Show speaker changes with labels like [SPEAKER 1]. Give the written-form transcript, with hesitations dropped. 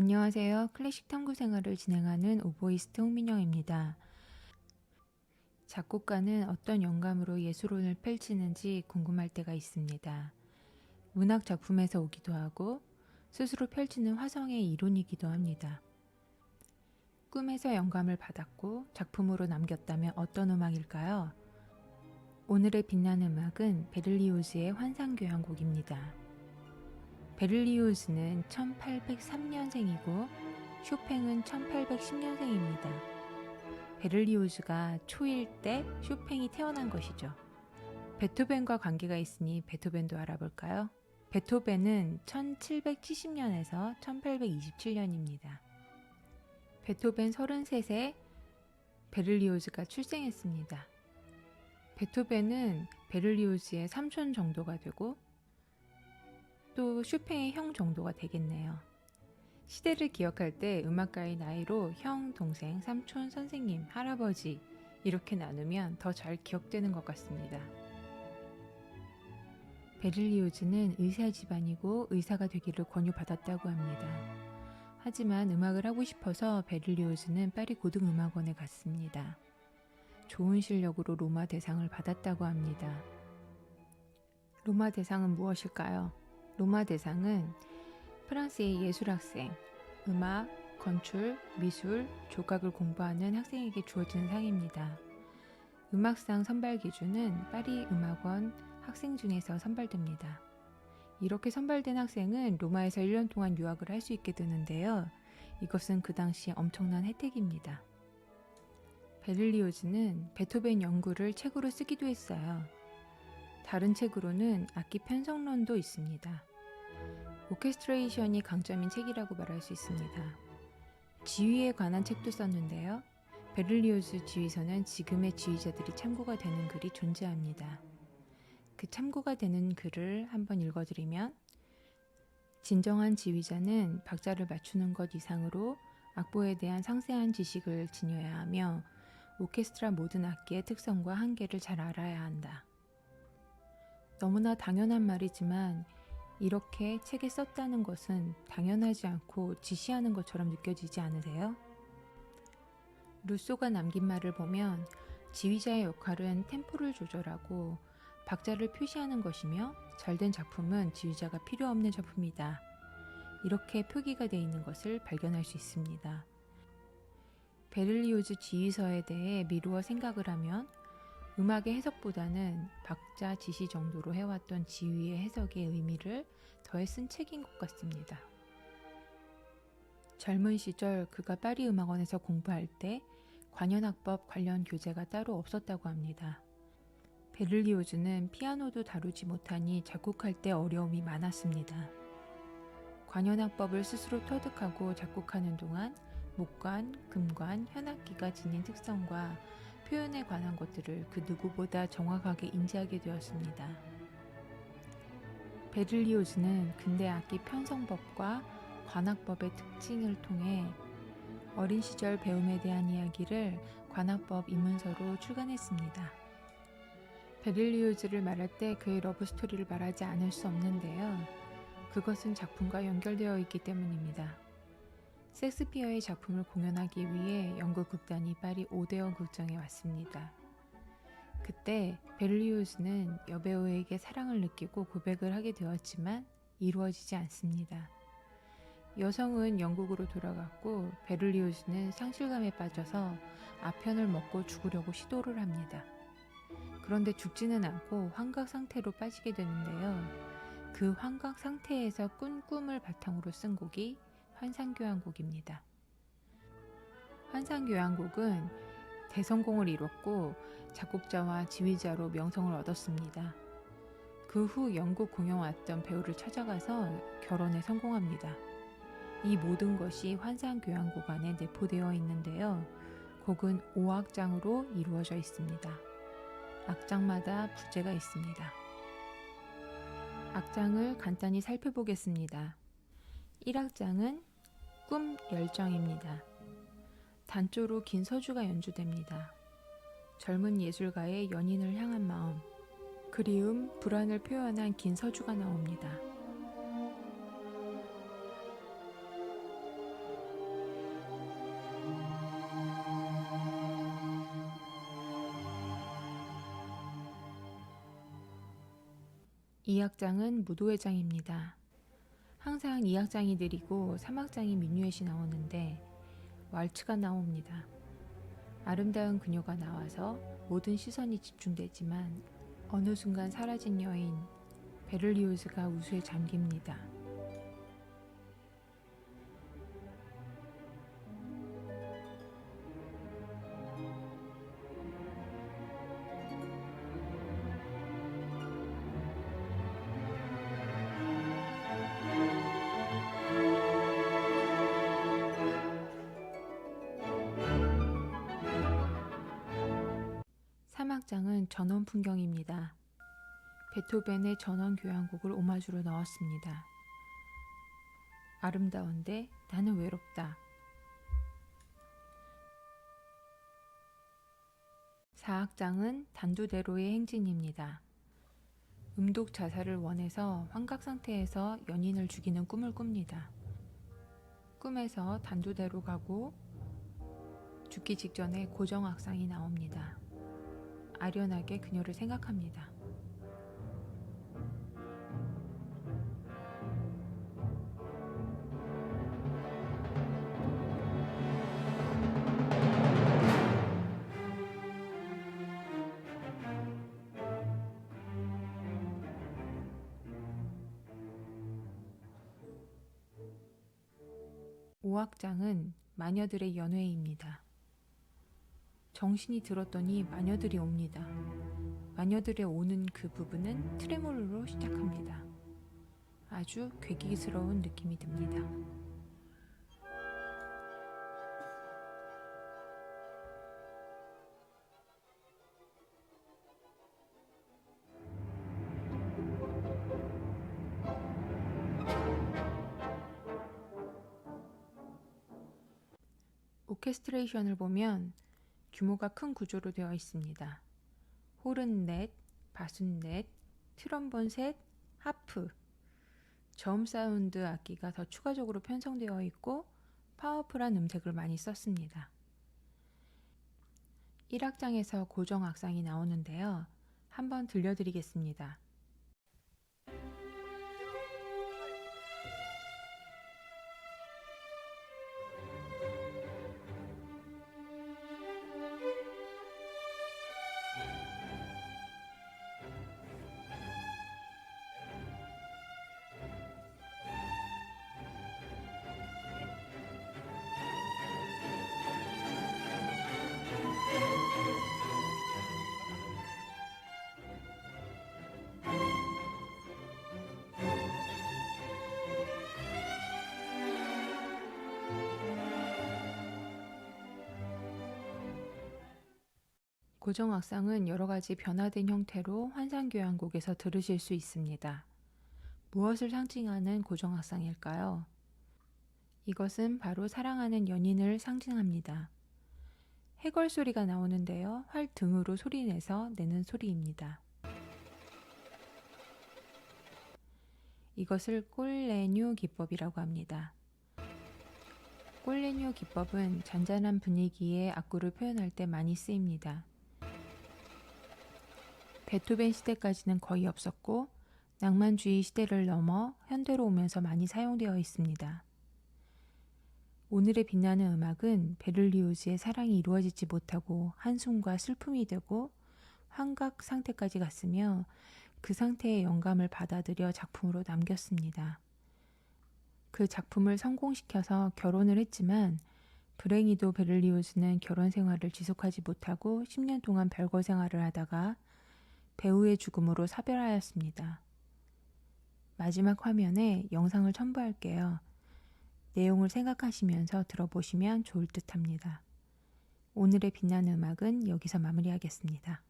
[SPEAKER 1] 안녕하세요. 클래식 탐구 생활을 진행하는 오보이스트 홍민영입니다. 작곡가는 어떤 영감으로 예술혼을 펼치는지 궁금할 때가 있습니다. 문학 작품에서 오기도 하고 스스로 펼치는 화성의 이론이기도 합니다. 꿈에서 영감을 받았고 작품으로 남겼다면 어떤 음악일까요? 오늘의 빛나는 음악은 베를리오즈의 환상교향곡입니다. 베를리오즈는 1803년생이고 쇼팽은 1810년생입니다. 베를리오즈가 초1 때 쇼팽이 태어난 것이죠. 베토벤과 관계가 있으니 베토벤도 알아볼까요? 베토벤은 1770년에서 1827년입니다. 베토벤 33세 베를리오즈가 출생했습니다. 베토벤은 베를리오즈의 삼촌 정도가 되고 또 쇼팽의 형 정도가 되겠네요. 시대를 기억할 때 음악가의 나이로 형, 동생, 삼촌, 선생님, 할아버지 이렇게 나누면 더 잘 기억되는 것 같습니다. 베를리오즈는 의사 집안이고 의사가 되기를 권유받았다고 합니다. 하지만 음악을 하고 싶어서 베를리오즈는 파리 고등음악원에 갔습니다. 좋은 실력으로 로마 대상을 받았다고 합니다. 로마 대상은 무엇일까요? 로마 대상은 프랑스의 예술학생, 음악, 건축, 미술, 조각을 공부하는 학생에게 주어지는 상입니다. 음악상 선발 기준은 파리 음악원 학생 중에서 선발됩니다. 이렇게 선발된 학생은 로마에서 1년 동안 유학을 할 수 있게 되는데요. 이것은 그 당시 엄청난 혜택입니다. 베를리오즈는 베토벤 연구를 책으로 쓰기도 했어요. 다른 책으로는 악기 편성론도 있습니다. 오케스트레이션이 강점인 책이라고 말할 수 있습니다. 지휘에 관한 책도 썼는데요. 베를리오즈 지휘서는 지금의 지휘자들이 참고가 되는 글이 존재합니다. 그 참고가 되는 글을 한번 읽어드리면 진정한 지휘자는 박자를 맞추는 것 이상으로 악보에 대한 상세한 지식을 지녀야 하며 오케스트라 모든 악기의 특성과 한계를 잘 알아야 한다. 너무나 당연한 말이지만 이렇게 책에 썼다는 것은 당연하지 않고 지시하는 것처럼 느껴지지 않으세요? 루소가 남긴 말을 보면 지휘자의 역할은 템포를 조절하고 박자를 표시하는 것이며 잘된 작품은 지휘자가 필요 없는 작품이다. 이렇게 표기가 되어 있는 것을 발견할 수 있습니다. 베를리오즈 지휘서에 대해 미루어 생각을 하면 음악의 해석보다는 박자 지시 정도로 해왔던 지휘의 해석의 의미를 더해 쓴 책인 것 같습니다. 젊은 시절 그가 파리 음악원에서 공부할 때 관현악법 관련 교재가 따로 없었다고 합니다. 베를리오즈는 피아노도 다루지 못하니 작곡할 때 어려움이 많았습니다. 관현악법을 스스로 터득하고 작곡하는 동안 목관, 금관, 현악기가 지닌 특성과 표현에 관한 것들을 그 누구보다 정확하게 인지하게 되었습니다. 베를리오즈는 근대 악기 편성법과 관악법의 특징을 통해 어린 시절 배움에 대한 이야기를 관악법 입문서로 출간했습니다. 베를리오즈를 말할 때 그의 러브스토리를 말하지 않을 수 없는데요. 그것은 작품과 연결되어 있기 때문입니다. 셰익스피어의 작품을 공연하기 위해 연극 극단이 파리 오데온 극장에 왔습니다. 그때 베를리오즈는 여배우에게 사랑을 느끼고 고백을 하게 되었지만 이루어지지 않습니다. 여성은 영국으로 돌아갔고 베를리오즈는 상실감에 빠져서 아편을 먹고 죽으려고 시도를 합니다. 그런데 죽지는 않고 환각 상태로 빠지게 되는데요. 그 환각 상태에서 꾼 꿈을 바탕으로 쓴 곡이 환상교향곡입니다. 환상교향곡은 대성공을 이뤘고 작곡자와 지휘자로 명성을 얻었습니다. 그 후 영국 공연 왔던 배우를 찾아가서 결혼에 성공합니다. 이 모든 것이 환상교향곡 안에 내포되어 있는데요. 곡은 5악장으로 이루어져 있습니다. 악장마다 부제가 있습니다. 악장을 간단히 살펴보겠습니다. 1악장은 꿈 열정입니다. 단조로 긴 서주가 연주됩니다. 젊은 예술가의 연인을 향한 마음, 그리움, 불안을 표현한 긴 서주가 나옵니다. 2악장은 무도회장입니다. 항상 2악장이 느리고 3악장이 미뉴엣이 나오는데 왈츠가 나옵니다. 아름다운 그녀가 나와서 모든 시선이 집중되지만 어느 순간 사라진 여인 베를리오즈가 우수에 잠깁니다. 사막장은 전원 풍경입니다. 베토벤의 전원 교향곡을 오마주로 넣었습니다. 아름다운데 나는 외롭다. 4악장은 단두대로의 행진입니다. 음독 자살을 원해서 환각 상태에서 연인을 죽이는 꿈을 꿉니다. 꿈에서 단두대로 가고 죽기 직전에 고정악상이 나옵니다. 아련하게 그녀를 생각합니다. 오악장은 마녀들의 연회입니다. 정신이 들었더니 마녀들이 옵니다. 마녀들의 오는 그 부분은 트레몰로로 시작합니다. 아주 괴기스러운 느낌이 듭니다. 오케스트레이션을 보면 규모가 큰 구조로 되어 있습니다. 홀은 넷, 바순 넷, 트럼본 셋, 하프, 저음 사운드 악기가 더 추가적으로 편성되어 있고 파워풀한 음색을 많이 썼습니다. 1악장에서 고정 악상이 나오는데요. 한번 들려드리겠습니다. 고정 악상은 여러 가지 변화된 형태로 환상교향곡에서 들으실 수 있습니다. 무엇을 상징하는 고정 악상일까요? 이것은 바로 사랑하는 연인을 상징합니다. 해걸 소리가 나오는데요. 활 등으로 소리내서 내는 소리입니다. 이것을 꼴레뉴 기법이라고 합니다. 꼴레뉴 기법은 잔잔한 분위기의 악구를 표현할 때 많이 쓰입니다. 베토벤 시대까지는 거의 없었고 낭만주의 시대를 넘어 현대로 오면서 많이 사용되어 있습니다. 오늘의 빛나는 음악은 베를리오즈의 사랑이 이루어지지 못하고 한숨과 슬픔이 되고 환각 상태까지 갔으며 그 상태의 영감을 받아들여 작품으로 남겼습니다. 그 작품을 성공시켜서 결혼을 했지만 불행히도 베를리오즈는 결혼 생활을 지속하지 못하고 10년 동안 별거 생활을 하다가 배우의 죽음으로 사별하였습니다. 마지막 화면에 영상을 첨부할게요. 내용을 생각하시면서 들어보시면 좋을 듯 합니다. 오늘의 빛나는 음악은 여기서 마무리하겠습니다.